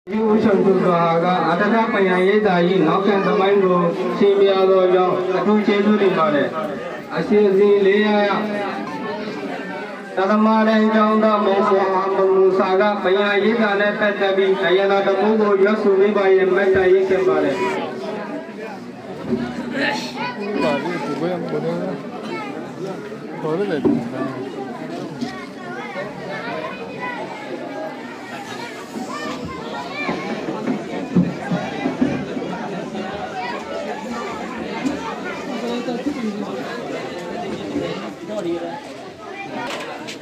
Yusufaga, Ataka Payada, Nokan the Mango, Simia Loyo, two children mother. I see Lea Talamara down the Momo Saga, Payada, Nepetabi, Ayana, the Mogo, Yasubi by a Meta Ikemare.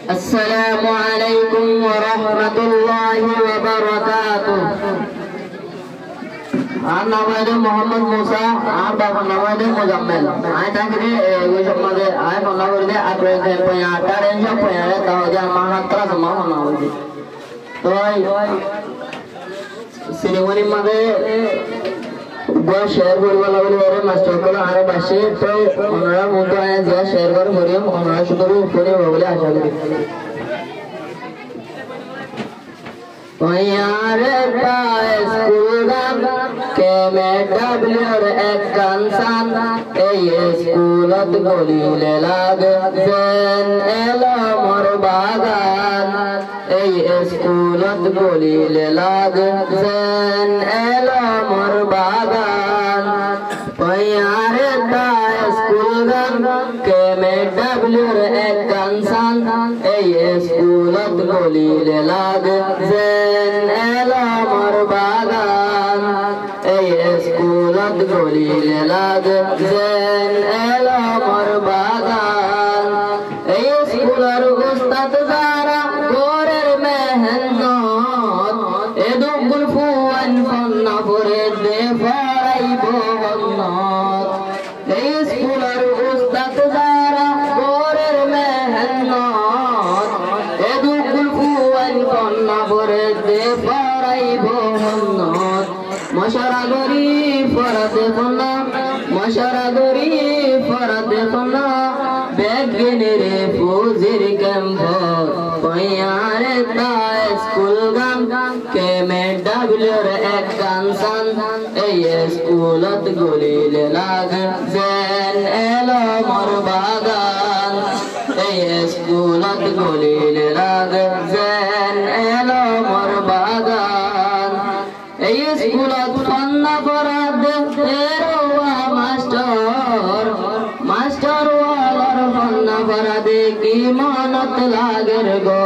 Assalamualaikum warahmatullahi wabarakatuh. Nama Muhammad Musa, nama Muzammil. I thank you. We should mother. I don't know where they are. Payata and Japaya, Tawajan Mahatra, Mahanavi. So, Sirivani mother. Gua share वाला वाले master को ना आरे बाशी तो उन्होंने मुझे आया जो share कर मुझे उन्होंने शुरू पूरे वाले आशा करी पयारे पाए स्कूल के में डब्ल्यू और एक कंसान ये स्कूल तो गोली ले लागे जैन एलो मरबागान ये स्कूल तो गोली ले लागे जैन एलो मरबागान पयारे पाए स्कूल के में डब्ल्यू और एक कंसान ये स्कूल तो गोली ले लागे जैन एलो मरबागान ये स्कूल तो गोली ले लागे जैन एलो मरबागान ये स्कूल और उस्ताद ज़ारा गोरे मेहनत ये दो गुल्फुआन फन्ना फुरे दे फाई बोहन्नत ये स्कूल और उस्ताद ज़ारा गोरे मेहनत ये दो गुल्फुआन फन्ना फुरे दे फाई बोहन्नत मशरा गरी फरदे फन्ना मशरा गरी फरदे फन्ना बेगने रे फौजिर कम्बो पयारे ताए स्कूल गान के में डब्ल्यू और एक कंसान ये स्कूलत गोली ले लाग जैन एलो मरबागान ये स्कूलत गोली ले लाग जैन एलो मरबागान ये स्कूलत फन्ना फराद तेरो मास्टर मास्टर वाला फन्ना फराद की मानत लागर गो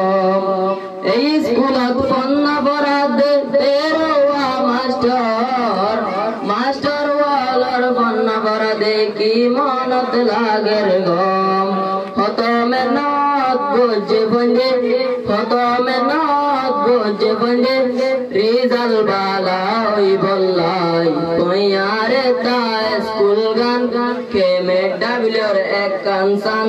ये स्कूलत फन्ना फराद तेरो मास्टर मास्टर वाला फन्ना फराद की मानत लागर गो होतो में नात गोजे बंजे होतो में नात गोजे बंजे रिजल बाला ओई बोलाई पयारे ताए स्कूल गान के में डब्ल्यू और एक कंसान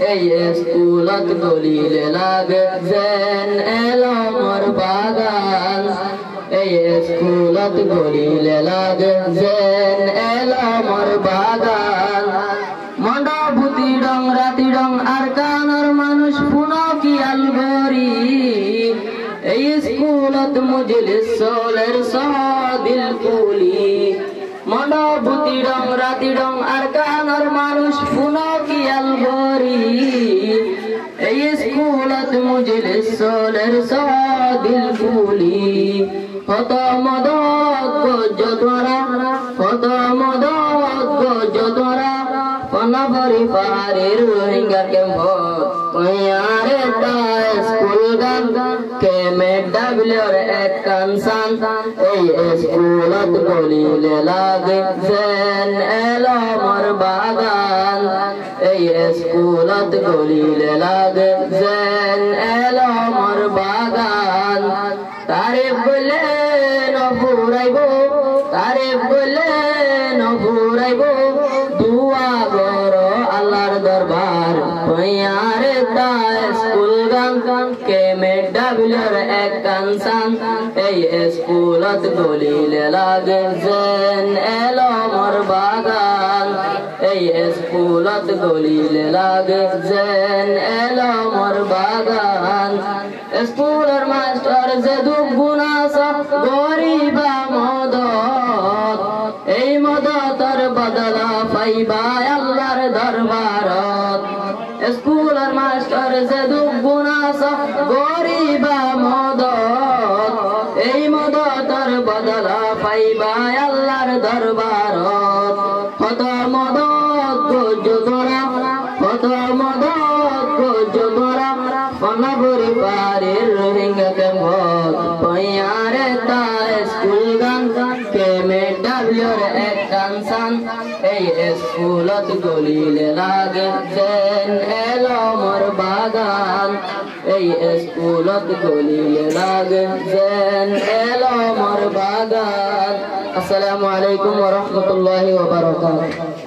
ये स्कूलत गोली ले लागे जैन एलो मरबागान ये स्कूलत गोली ले लागे जैन एलो मरबागान मंडा भूती डंग राती डंग आरकान और मानुष पुनो की अलगोरी ये स्कूलत मुजलिस सोलर दिल कुली मंडा भूती डंग राती डंग आरकान और मानुष पुनो की अलगोरी ये स्कूलत मुजलिस सोलर दिल कुली होतो मदद को जो द्वारा होतो मदद को जो द्वारा पना भरी पारे रोहिंगा के भोग पयारे ताए स्कूल गान के में डब्ल्यू और एक कंसान ये स्कूलत गोली ले लागे जैन एलो मरबागान ये स्कूलत गोली ले लागे जैन एलो मरबागान तारीफ बोले न फुराइबो तारीफ बोले न फुराइबो दुआ करो अल्लाहर दरबार पयारे ताए स्कूल गान के में डब्ल्यू और एक कंसान ये स्कूलत गोली ले लागे जैन एलो मरबागान ये स्कूलत गोली ले लागे जैन एलो मरबागान স্কুলের মাস্টার যে দুঃখ গুনাসা গরিবা মদত এই মদতের বদলা পাইবা আল্লাহর দরবারত স্কুলের মাস্টার যে দুঃখ গুনাসা গরিবা মদত এই মদতের বদলা পাইবা আল্লাহর দরবারত কত মদত গজ্জ তোরা কত মদত গজ্জ তোরা পনাবরি পারের রোহিঙ্গা কেমন পয়ারে তা স্কুল গান কে মেডাবলিওর এক কানসান এই স্কুলত গলিলে লাগে যেন এলো মোর বাগান এই স্কুলত গলিলে লাগে যেন এলো মোর বাগান। আসসালামু আলাইকুম ওয়া রাহমাতুল্লাহি ওয়া বারাকাতুহু।